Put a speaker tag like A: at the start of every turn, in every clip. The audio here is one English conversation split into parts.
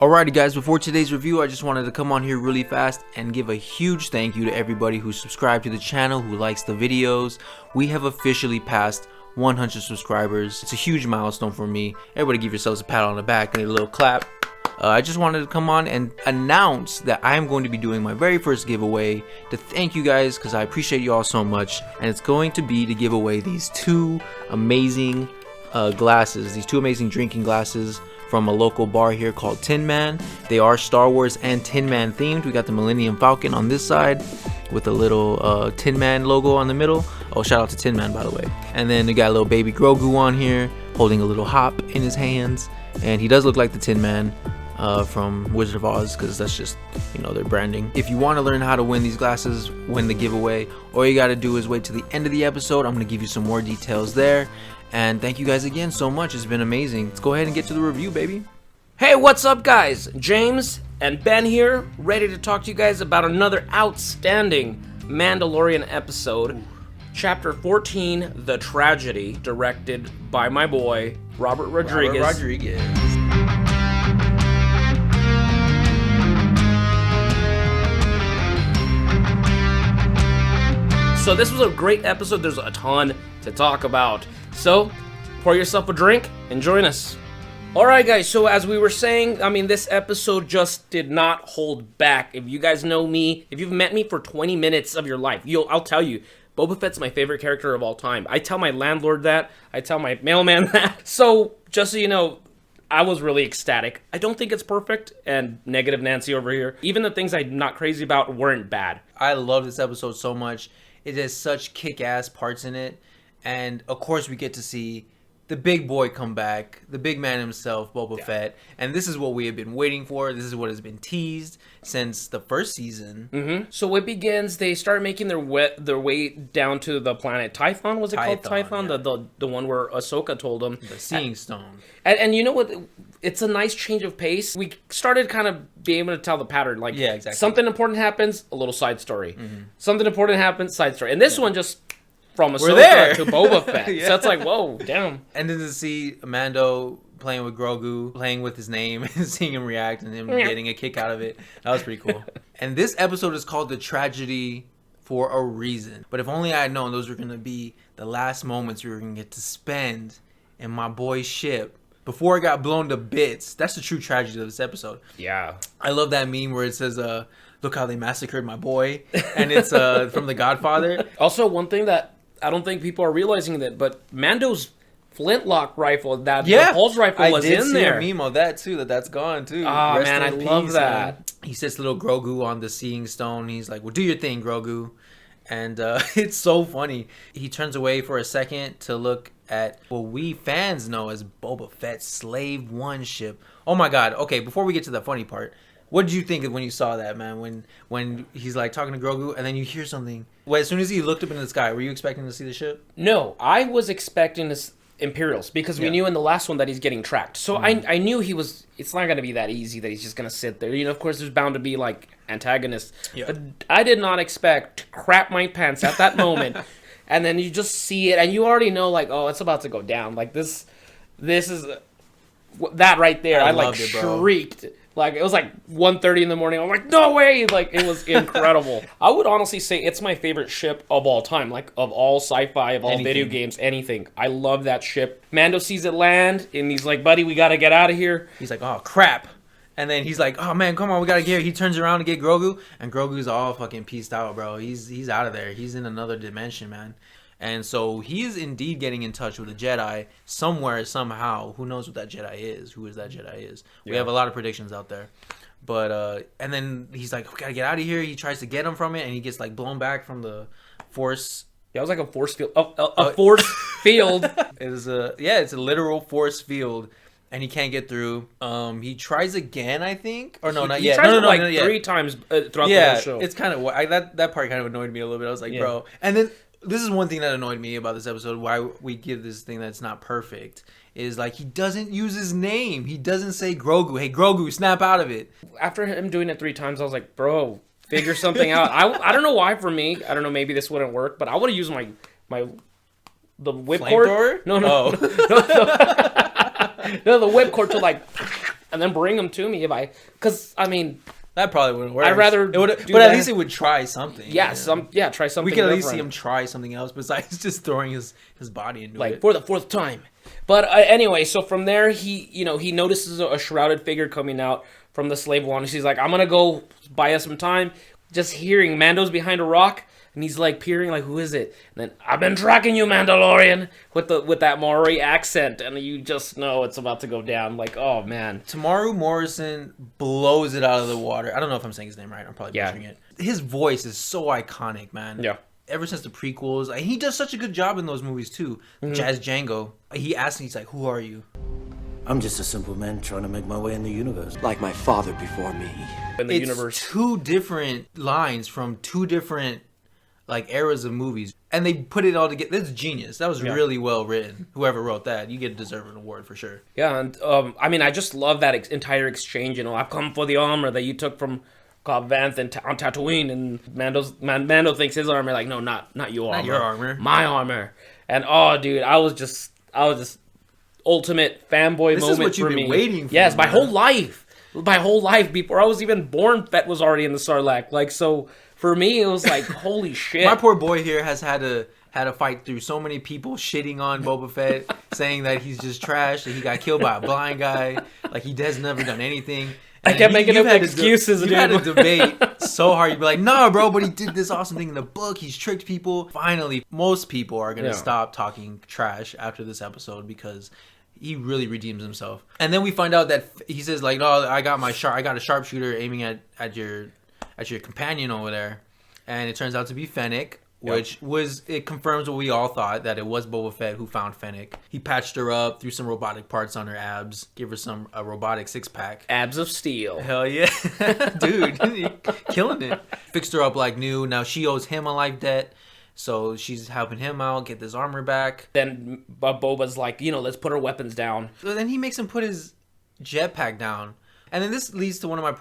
A: Alrighty guys, before today's review, I just wanted to come on here really fast and give a huge thank you to everybody who subscribed to the channel, who likes the videos. We have officially passed 100 subscribers. It's a huge milestone for me. Everybody give yourselves a pat on the back and a little clap. I just wanted to come on and announce that I am going to be doing my very first giveaway to thank you guys because I appreciate you all so much. And it's going to be to give away these two amazing glasses, these two amazing drinking glasses from a local bar here called Tin Man. They are Star Wars and Tin Man themed. We got the Millennium Falcon on this side with a little Tin Man logo on the middle. Oh, shout out to Tin Man, by the way. And then we got a little baby Grogu on here holding a little hop in his hands. And he does look like the Tin Man from Wizard of Oz, because that's just, you know, their branding. If you want to learn how to win these glasses, win the giveaway, all you got to do is wait to the end of the episode. I'm going to give you some more details there. And thank you guys again so much. It's been amazing. Let's go ahead and get to the review, baby.
B: Hey, what's up, guys? James and Ben here, ready to talk to you guys about another outstanding Mandalorian episode. Chapter 14, The Tragedy, directed by my boy, Robert Rodriguez. So this was a great episode. There's a ton to talk about. So, pour yourself a drink and join us. Alright guys, so as we were saying, I mean, this episode just did not hold back. If you guys know me, if you've met me for 20 minutes of your life, I'll tell you, Boba Fett's my favorite character of all time. I tell my landlord that. I tell my mailman that. So, just so you know, I was really ecstatic. I don't think it's perfect, and negative Nancy over here. Even the things I'm not crazy about weren't bad.
A: I love this episode so much. It has such kick-ass parts in it. And, of course, we get to see the big boy come back, the big man himself, Boba Fett. And this is what we have been waiting for. This is what has been teased since the first season.
B: So it begins, they start making their way down to the planet Tython. Was it called Tython? Yeah. The one where Ahsoka told them.
A: The Seeing Stone.
B: And you know what? It's a nice change of pace. We started kind of being able to tell the pattern. Like,
A: yeah, exactly.
B: Something important happens, a little side story. Something important happens, side story. And this one just... from Ahsoka to Boba Fett. Yeah. So it's like, whoa, damn.
A: And then to see Mando playing with Grogu, playing with his name, and seeing him react and him getting a kick out of it, that was pretty cool. And this episode is called The Tragedy for a reason. But if only I had known those were going to be the last moments we were going to get to spend in my boy's ship before it got blown to bits. That's the true tragedy of this episode.
B: Yeah.
A: I love that meme where it says, look how they massacred my boy. And it's from The Godfather.
B: Also, one thing that I don't think people are realizing that, but Mando's flintlock rifle, the pulse rifle was in there.
A: I did see a meme of that too, that's gone too.
B: Oh man, I love that.
A: He sits little Grogu on the Seeing Stone. He's like, well, do your thing, Grogu. And it's so funny. He turns away for a second to look at what we fans know as Boba Fett's Slave One ship. Oh my god. Okay, before we get to the funny part, what did you think of when you saw that, man? When he's like talking to Grogu and then you hear something. Well, as soon as he looked up into the sky, were you expecting to see the ship?
B: No, I was expecting this Imperials because we knew in the last one that he's getting tracked. So I knew it's not going to be that easy that he's just going to sit there. You know, of course, there's bound to be like antagonists. Yeah. But I did not expect to crap my pants at that moment. And then you just see it and you already know like, oh, it's about to go down. Like this is that right there. I like shrieked. Like, it was like 1:30 in the morning. I'm like, no way! Like, it was incredible. I would honestly say it's my favorite ship of all time. Like, of all sci-fi, of all video games, anything. I love that ship. Mando sees it land, and he's like, buddy, we gotta get out of here.
A: He's like, oh, crap. And then he's like, oh, man, come on, we gotta get here. He turns around to get Grogu, and Grogu's all fucking pieced out, bro. He's out of there. He's in another dimension, man. And so he is indeed getting in touch with a Jedi somewhere, somehow. Who knows what that Jedi is? Who is that Jedi is? We have a lot of predictions out there. But, and then he's like, we gotta get out of here. He tries to get him from it, and he gets, like, blown back from the force.
B: Yeah, it was like a force field. A force field.
A: It's a literal force field. And he can't get through. He tries again, I think. Or no, not yet.
B: He tries like 3 times throughout the whole show.
A: It's kind of... that part kind of annoyed me a little bit. I was like, bro. And then... this is one thing that annoyed me about this episode, why we give this thing that's not perfect, is like he doesn't use his name. He doesn't say Grogu. Hey, Grogu, snap out of it.
B: After him doing it 3 times, I was like, bro, figure something out. I don't know why for me. I don't know, maybe this wouldn't work, but I would have used the whipcord.
A: No.
B: No, the whipcord to like and then bring them to me because I mean.
A: That probably wouldn't work.
B: I'd rather
A: at least it would try something.
B: Yeah, try something.
A: We could at least see him try something else besides just throwing his body into it.
B: For the 4th time. But anyway, so from there, he notices a shrouded figure coming out from the slave launch. He's like, I'm gonna go buy us some time. Just hearing Mando's behind a rock, and he's like peering, like, who is it? And then, I've been tracking you, Mandalorian, with that Maori accent, and you just know it's about to go down. Like, oh man,
A: Tamaru Morrison blows it out of the water. I don't know if I'm saying his name right. I'm probably butchering it. His voice is so iconic, man.
B: Yeah.
A: Ever since the prequels, he does such a good job in those movies too. Jazz Django. He asks me, he's like, "Who are you?"
C: I'm just a simple man trying to make my way in the universe.
D: Like my father before me.
B: In the universe.
A: 2 different lines from 2 different eras of movies, and they put it all together. That's genius. That was really well written. Whoever wrote that, you get deserve an award for sure.
B: Yeah, and I mean, I just love that entire exchange. I've come for the armor that you took from Cobb Vanth on Tatooine, and Mando thinks his armor, like, no, not your armor.
A: Not your armor.
B: My armor. And oh, dude, I was just ultimate fanboy
A: This
B: moment
A: is what you've
B: for
A: been
B: me.
A: waiting for.
B: Yes, my whole life. Before I was even born, Fett was already in the Sarlacc. Like, so for me, it was like, holy shit.
A: My poor boy here has had to fight through so many people shitting on Boba Fett, saying that he's just trash, that he got killed by a blind guy, like he has never done anything.
B: I kept making up excuses, dude.
A: You had to debate so hard. You'd be like, nah, bro, but he did this awesome thing in the book. He's tricked people. Finally, most people are going to stop talking trash after this episode because he really redeems himself. And then we find out that he says, like, no, I got a sharpshooter aiming at your companion over there. And it turns out to be Fennec. It confirms what we all thought, that it was Boba Fett who found Fennec. He patched her up, threw some robotic parts on her abs, gave her a robotic 6-pack.
B: Abs of steel.
A: Hell yeah. Dude, killing it. Fixed her up like new. Now she owes him a life debt, so she's helping him out, get this armor back.
B: Then Boba's like, let's put our weapons down.
A: So then he makes him put his jetpack down. And then this leads to one of my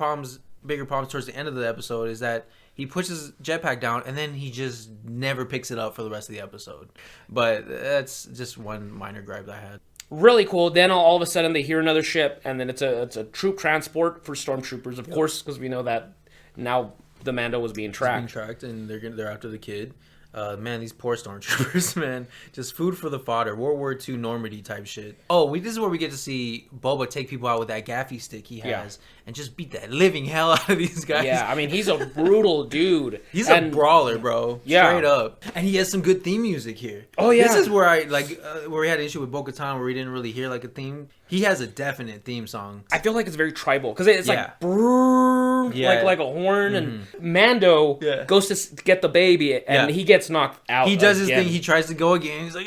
A: bigger problems towards the end of the episode, is that he puts his jetpack down, and then he just never picks it up for the rest of the episode. But that's just one minor gripe that I had.
B: Really cool. Then all of a sudden they hear another ship, and then it's a troop transport for stormtroopers, of course, because we know that now the Mando was being tracked.
A: He's being tracked, and they're after the kid. Man, these poor stormtroopers, man. Just food for the fodder. World War II Normandy type shit. Oh, this is where we get to see Boba take people out with that gaffy stick he has and just beat that living hell out of these guys.
B: Yeah, I mean, he's a brutal dude.
A: He's a brawler, bro. Yeah. Straight up. And he has some good theme music here. Oh, yeah. This is where where we had an issue with Bo-Katan, where we didn't really hear a theme. He has a definite theme song.
B: I feel like it's very tribal, because it's like brrr, like a horn, and Mando goes to get the baby, and he gets knocked out.
A: He does his thing. He tries to go again. He's like,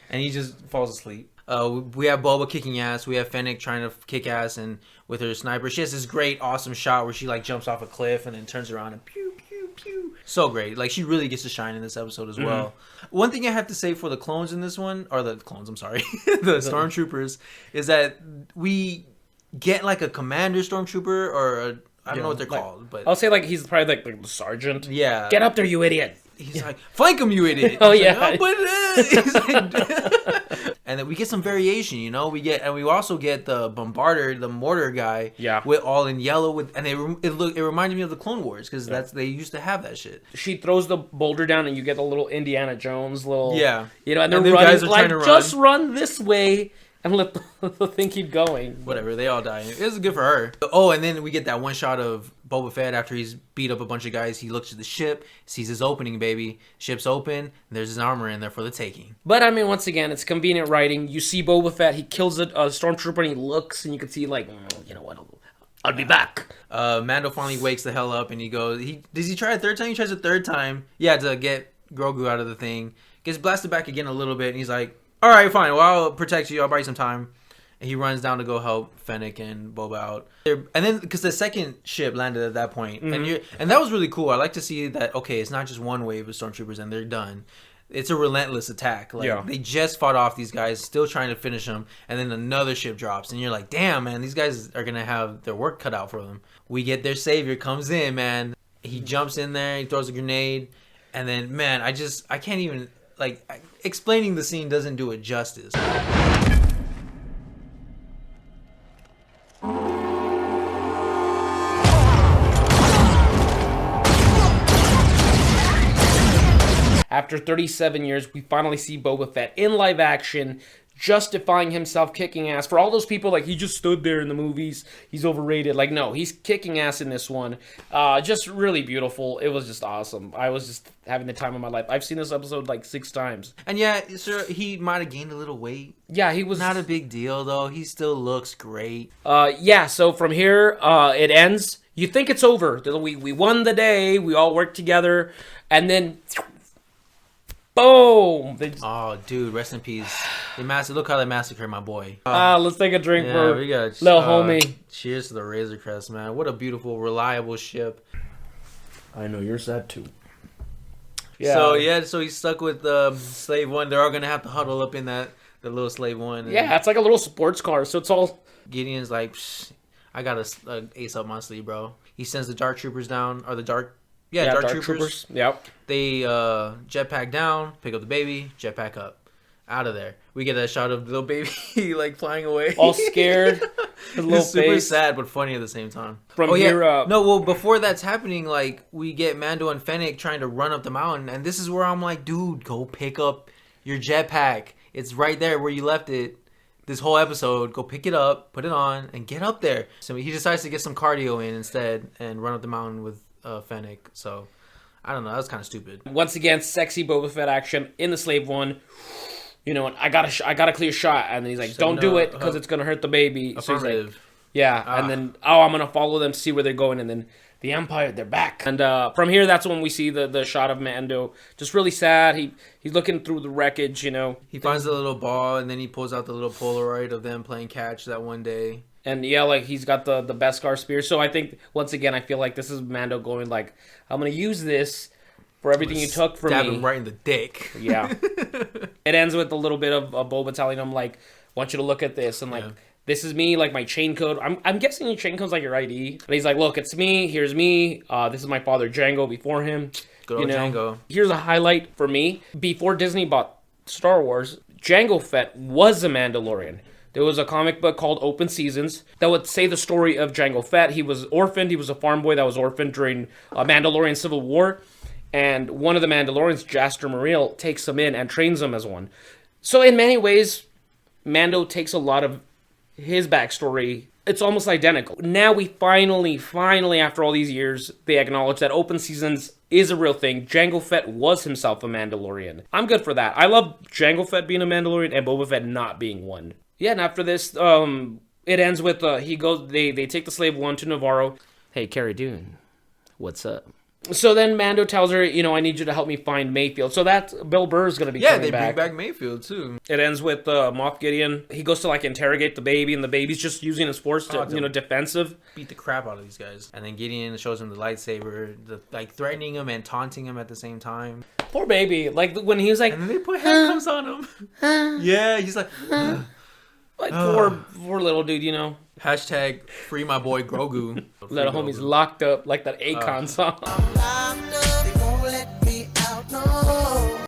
A: and he just falls asleep. We have Boba kicking ass. We have Fennec trying to kick ass, and with her sniper, she has this great, awesome shot where she jumps off a cliff and then turns around and pew pew pew. So great. She really gets to shine in this episode as well. One thing I have to say for the clones in this one, or the clones, I'm sorry, the stormtroopers, is that we get a commander stormtrooper, or I don't know what they're called, but
B: I'll say he's probably the sergeant.
A: Yeah.
B: Get up there, you idiot.
A: He's like, flank him, you idiot.
B: Oh, yeah.
A: And then we get some variation, we also get the bombarder, the mortar guy, with all in yellow, and it reminded me of the Clone Wars, because they used to have that shit.
B: She throws the boulder down, and you get a little Indiana Jones and they're
A: and
B: running,
A: guys are trying to
B: just run this way. And let the thing keep going.
A: Whatever, they all die. It was good for her. Oh, and then we get that one shot of Boba Fett after he's beat up a bunch of guys. He looks at the ship, sees his opening, baby. Ship's open, and there's his armor in there for the taking.
B: But, I mean, once again, it's convenient writing. You see Boba Fett, he kills a stormtrooper, and he looks, and you can see, you know what, I'll be back.
A: Mando finally wakes the hell up, and he goes, does he try a third time? He tries a third time. Yeah, to get Grogu out of the thing. Gets blasted back again a little bit, and he's like, all right, fine. Well, I'll protect you. I'll buy you some time. And he runs down to go help Fennec and Boba out. And then, because the second ship landed at that point, and that was really cool. I like to see that, okay, it's not just one wave of stormtroopers and they're done. It's a relentless attack. They just fought off these guys, still trying to finish them, and then another ship drops. And you're like, damn, man, these guys are going to have their work cut out for them. We get their savior comes in, man. He jumps in there, he throws a grenade, and then, man, I can't even... explaining the scene doesn't do it justice.
B: After 37 years, we finally see Boba Fett in live action, justifying himself, kicking ass. For all those people, like, he just stood there in the movies, he's overrated. Like, no, he's kicking ass in this one. Just really beautiful. It was just awesome. I was just having the time of my life. I've seen this episode like 6 times.
A: And yeah, sir, he might have gained a little weight.
B: Yeah, he was...
A: Not a big deal, though. He still looks great.
B: Yeah, so from here, it ends. You think it's over. We won the day. We all worked together. And then... boom!
A: Oh, dude, rest in peace. Look how they massacred my boy.
B: Let's take a drink for
A: we got
B: little homie.
A: Cheers to the Razor Crest, man. What a beautiful, reliable ship.
B: I know you're sad too.
A: Yeah. So he's stuck with Slave One. They're all gonna have to huddle up in the little Slave One.
B: Yeah, it's like a little sports car. So it's all.
A: Gideon's like, I got a ace up my sleeve, bro. He sends the Dark Troopers down, or the Dark Troopers.
B: Yep.
A: They jetpack down, pick up the baby, jetpack up, out of there. We get that shot of the little baby like flying away,
B: all scared. His little
A: it's super
B: face.
A: sad but funny at the same time. Before that's happening, like we get Mando and Fennec trying to run up the mountain, and this is where I'm like, dude, go pick up your jetpack. It's right there where you left it. This whole episode, go pick it up, put it on, and get up there. So he decides to get some cardio in instead and run up the mountain with Fennec. So I don't know, that was kind of stupid.
B: Once again, sexy Boba Fett action in the Slave One. You know, I got a clear shot, and then he's like, "Don't do it because it's gonna hurt the baby." So he's like, "Yeah," and then I'm gonna follow them to see where they're going, and then the Empire, they're back. And from here, that's when we see the shot of Mando, just really sad. He's looking through the wreckage, you know.
A: He finds the little ball, and then he pulls out the little Polaroid of them playing catch that one day.
B: And yeah, like he's got the Beskar spear. So I think once again, I feel like this is Mando going like, I'm gonna use this for everything you took from me.
A: Stab him right in the dick.
B: Yeah. It ends with a little bit of Boba telling him like, want you to look at this, and like, this is me, like my chain code. I'm guessing your chain code's like your ID. And he's like, look, it's me. Here's me. This is my father Django before him.
A: Good old Django.
B: Here's a highlight for me. Before Disney bought Star Wars, Django Fett was a Mandalorian. There was a comic book called Open Seasons that would say the story of Django Fett. He was orphaned. He was a farm boy that was orphaned during Mandalorian Civil War. And one of the Mandalorians, Jaster Muriel, takes him in and trains him as one. So in many ways, Mando takes a lot of his backstory. It's almost identical. Now we finally, after all these years, they acknowledge that Open Seasons is a real thing. Django Fett was himself a Mandalorian. I'm good for that. I love Django Fett being a Mandalorian and Boba Fett not being one. Yeah, and after this, it ends with they take the Slave One to Navarro. Hey, Cara Dune, what's up? So then Mando tells her, you know, I need you to help me find Mayfield. So that's Bill Burr's going to be coming back.
A: Yeah, they bring back Mayfield, too.
B: It ends with Moff Gideon. He goes to, like, interrogate the baby, and the baby's just using his force to, defensive.
A: Beat the crap out of these guys. And then Gideon shows him the lightsaber, threatening him and taunting him at the same time.
B: Poor baby. Like, when he was like...
A: And then they put handcuffs on him. Yeah, he's like...
B: Like, poor little dude, you know.
A: Hashtag free my boy Grogu.
B: Little homie's locked up, like that Akon song.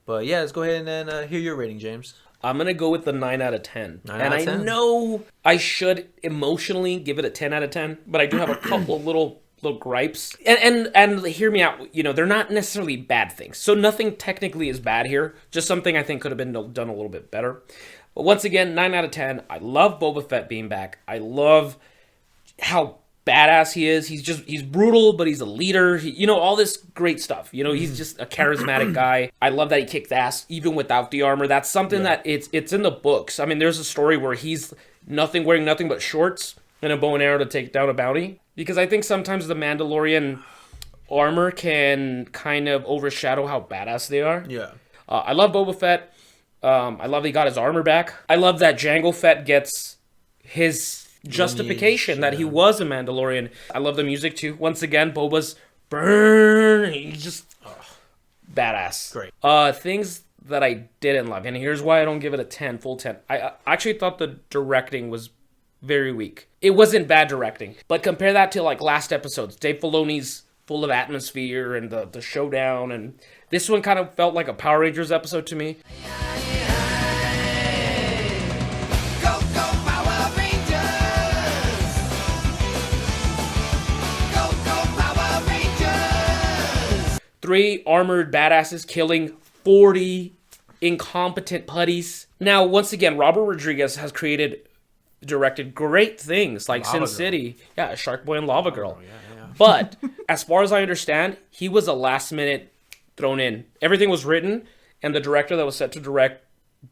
A: But yeah, let's go ahead and then hear your rating, James.
B: I'm going to go with the 9 out of 10.
A: 9 out of 10?
B: I know I should emotionally give it a 10 out of 10, but I do have a couple of little gripes. And hear me out, you know, they're not necessarily bad things. So nothing technically is bad here, just something I think could have been done a little bit better. But once again, 9 out of 10. I love Boba Fett being back. I love how badass he is. He's brutal, but he's a leader. All this great stuff. You know, he's just a charismatic guy. I love that he kicked ass even without the armor. That's something that it's in the books. I mean, there's a story where he's wearing nothing but shorts and a bow and arrow to take down a bounty. Because I think sometimes the Mandalorian armor can kind of overshadow how badass they are.
A: Yeah.
B: I love Boba Fett. I love that he got his armor back. I love that Django Fett gets his justification that he was a Mandalorian. I love the music too. Once again, Boba's burn. He's just badass.
A: Great.
B: Things that I didn't love, and here's why I don't give it a 10, full 10. I actually thought the directing was very weak. It wasn't bad directing, but compare that to like last episodes. Dave Filoni's full of atmosphere and the showdown, and this one kind of felt like a Power Rangers episode to me.
D: Go, go, Power Rangers! Go, go, Power Rangers!
B: 3 armored badasses killing 40 incompetent putties. Now, once again, Robert Rodriguez has directed great things like Sin City. Yeah, Shark Boy and Lava Girl. But as far as I understand, he was a last minute thrown in. Everything was written, and the director that was set to direct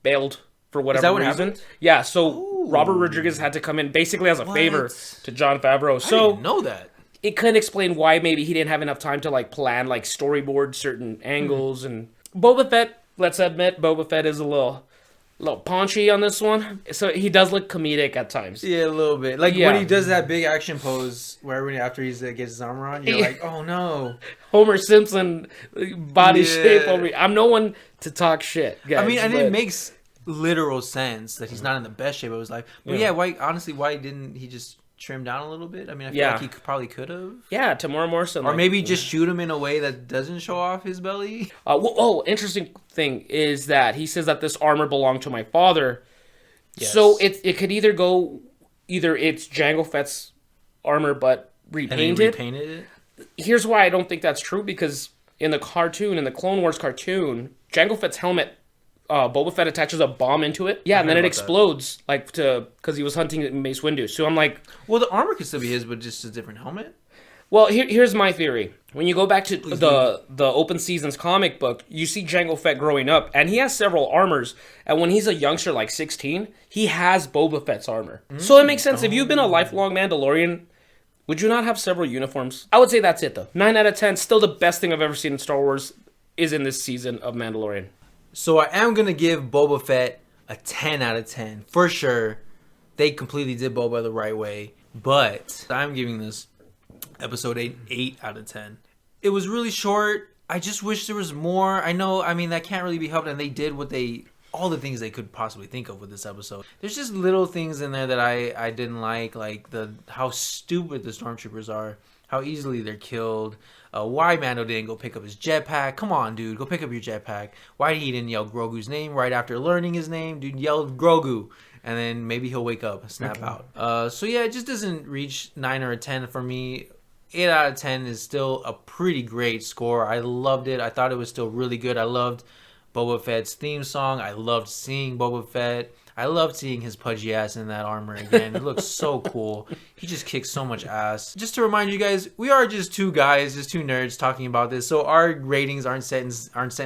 B: bailed for whatever reason.
A: Happened?
B: Yeah, so Robert Rodriguez had to come in basically as a favor to Jon Favreau. So
A: I didn't know that.
B: It couldn't explain why maybe he didn't have enough time to like plan like storyboard certain angles. And Boba Fett, let's admit, Boba Fett is a little paunchy on this one. So he does look comedic at times.
A: Yeah, a little bit. Like when he does that big action pose where after he gets his armor on, you're like, oh no.
B: Homer Simpson body shape over. I'm no one to talk shit, guys.
A: I mean, and it makes literal sense that he's not in the best shape of his life. But why didn't he just trim down a little bit? I mean, I feel like he probably could have.
B: Yeah, Tamora Morrison.
A: Or maybe just shoot him in a way that doesn't show off his belly.
B: Interesting thing is that he says that this armor belonged to my father.
A: Yes.
B: So it could either it's Jango Fett's armor but repainted.
A: And repainted it?
B: Here's why I don't think that's true, because in the Clone Wars cartoon, Jango Fett's helmet, Boba Fett attaches a bomb into it. Yeah, and then it explodes, because he was hunting Mace Windu. So I'm like...
A: Well, the armor could still be his, but just a different helmet?
B: Well, here's my theory. When you go back to the Open Seasons comic book, you see Jango Fett growing up, and he has several armors. And when he's a youngster, like 16, he has Boba Fett's armor. So it makes sense. If you've been a lifelong Mandalorian, would you not have several uniforms? I would say that's it, though. 9 out of 10, still the best thing I've ever seen in Star Wars is in this season of Mandalorian.
A: So I am going to give Boba Fett a 10 out of 10. For sure. They completely did Boba the right way. But I'm giving this episode 8 out of 10. It was really short. I just wish there was more. That can't really be helped. And they did all the things they could possibly think of with this episode. There's just little things in there that I didn't like how stupid the stormtroopers are. How easily they're killed. Why Mando didn't go pick up his jetpack. Come on, dude. Go pick up your jetpack. Why he didn't yell Grogu's name right after learning his name. Dude yelled Grogu. And then maybe he'll wake up and snap out. It just doesn't reach 9 or a 10 for me. 8 out of 10 is still a pretty great score. I loved it. I thought it was still really good. I loved Boba Fett's theme song. I loved seeing Boba Fett. I loved seeing his pudgy ass in that armor again. It looks so cool. He just kicks so much ass. Just to remind you guys, we are just two guys, just two nerds talking about this. So our ratings aren't set in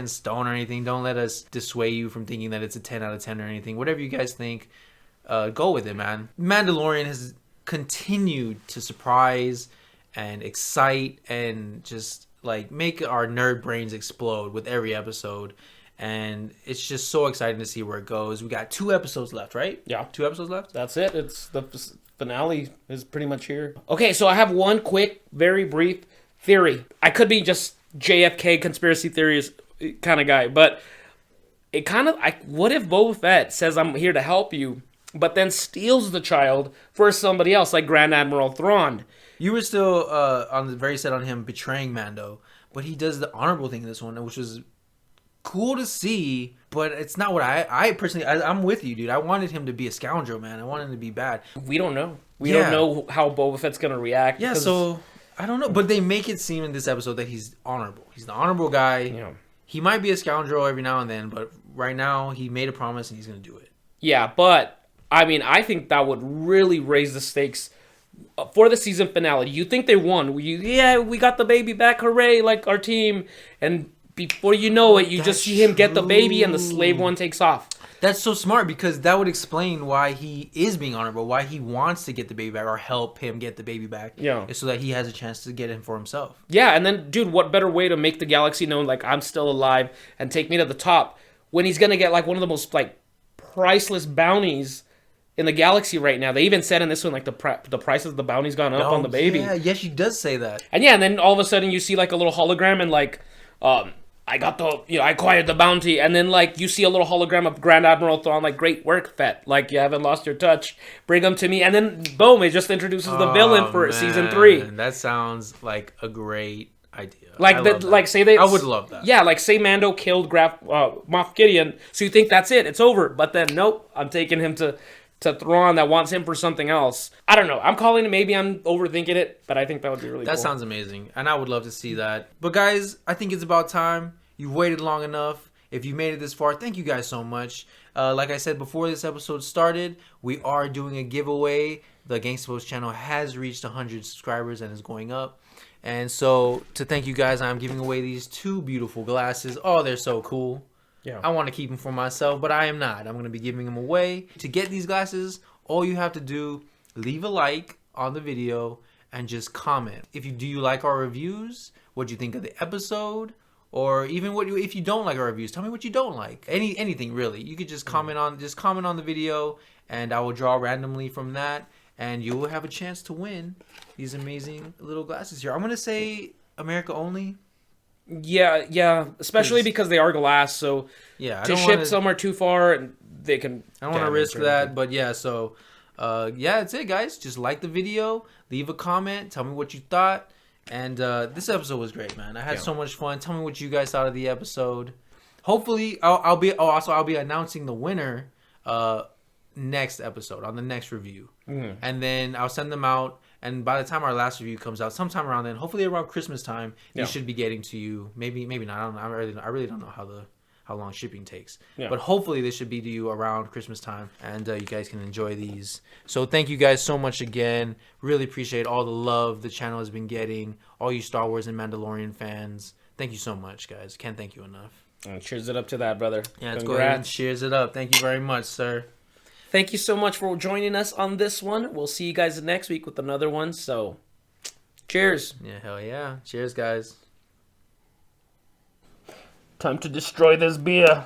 A: stone or anything. Don't let us dissuade you from thinking that it's a 10 out of 10 or anything. Whatever you guys think, go with it, man. Mandalorian has continued to surprise and excite and just make our nerd brains explode with every episode. And it's just so exciting to see where it goes. We got 2 episodes left, right?
B: Yeah.
A: 2 episodes left?
B: That's it. It's the finale is pretty much here. Okay, so I have one quick, very brief theory. I could be just JFK conspiracy theories kind of guy, but it what if Boba Fett says, I'm here to help you, but then steals the child for somebody else, like Grand Admiral Thrawn?
A: You were still very set on him betraying Mando, but he does the honorable thing in this one, which was cool to see, but it's not what I personally... I'm with you, dude. I wanted him to be a scoundrel, man. I wanted him to be bad.
B: We don't know. We don't know how Boba Fett's going to react.
A: Yeah, so... I don't know. But they make it seem in this episode that he's honorable. He's the honorable guy.
B: Yeah.
A: He might be a scoundrel every now and then, but right now he made a promise and he's going to do it.
B: Yeah, but... I think that would really raise the stakes for the season finale. You think they won. We got the baby back. Hooray, like our team. And... before you know it, you just see him get the baby and the slave one takes off.
A: That's so smart, because that would explain why he is being honorable, why he wants to get the baby back or help him get the baby back.
B: Yeah.
A: So that he has a chance to get him for himself.
B: Yeah, and then, dude, what better way to make the galaxy know, I'm still alive and take me to the top when he's going to get, one of the most, priceless bounties in the galaxy right now. They even said in this one, the price of the bounty's gone up on the baby.
A: Yeah, she does say that.
B: And yeah, and then all of a sudden you see, a little hologram and, I got I acquired the bounty, and then, you see a little hologram of Grand Admiral Thrawn, great work, Fett. You haven't lost your touch. Bring him to me. And then, boom, it just introduces the villain for season 3.
A: That sounds like a great idea.
B: Say they...
A: I would love that.
B: Yeah, say Mando killed Moff Gideon, so you think that's it, it's over. But then, nope, I'm taking him to Thrawn that wants him for something else. I don't know. I'm calling it. Maybe I'm overthinking it, but I think that would be really cool.
A: That sounds amazing, and I would love to see that. But guys, I think it's about time. You've waited long enough. If you made it this far, thank you guys so much. Like I said before this episode started, we are doing a giveaway. The Gangsta Post channel has reached 100 subscribers and is going up. And so to thank you guys, I'm giving away these 2 beautiful glasses. Oh, they're so cool.
B: Yeah.
A: I want to keep them for myself, but I am not. I'm going to be giving them away. To get these glasses, all you have to do, leave a like on the video and just comment. Do you like our reviews? What do you think of the episode? Or even if you don't like our reviews, tell me what you don't like. Anything really. You could just comment on the video, and I will draw randomly from that, and you will have a chance to win these amazing little glasses here. I'm gonna say America only.
B: Yeah, especially because they are glass. So
A: yeah,
B: to ship somewhere too far, and they can.
A: I don't want to risk that, but yeah. So yeah, that's it, guys. Just like the video, leave a comment, tell me what you thought. And this episode was great, man. I had so much fun. Tell me what you guys thought of the episode. Hopefully, I'll be announcing the winner next episode on the next review, and then I'll send them out. And by the time our last review comes out, sometime around then, hopefully around Christmas time, they should be getting to you. Maybe not. I don't know. I really don't know how long shipping takes. Yeah. But hopefully they should be to you around Christmas time, and you guys can enjoy these. So thank you guys so much again. Really appreciate all the love the channel has been getting. All you Star Wars and Mandalorian fans, thank you so much, guys. Can't thank you enough.
B: Cheers it up to that, brother.
A: Yeah, let's go ahead and cheers it up. Thank you very much, sir.
B: Thank you so much for joining us on this one. We'll see you guys next week with another one. So, cheers.
A: Yeah, hell yeah. Cheers, guys.
B: Time to destroy this beer.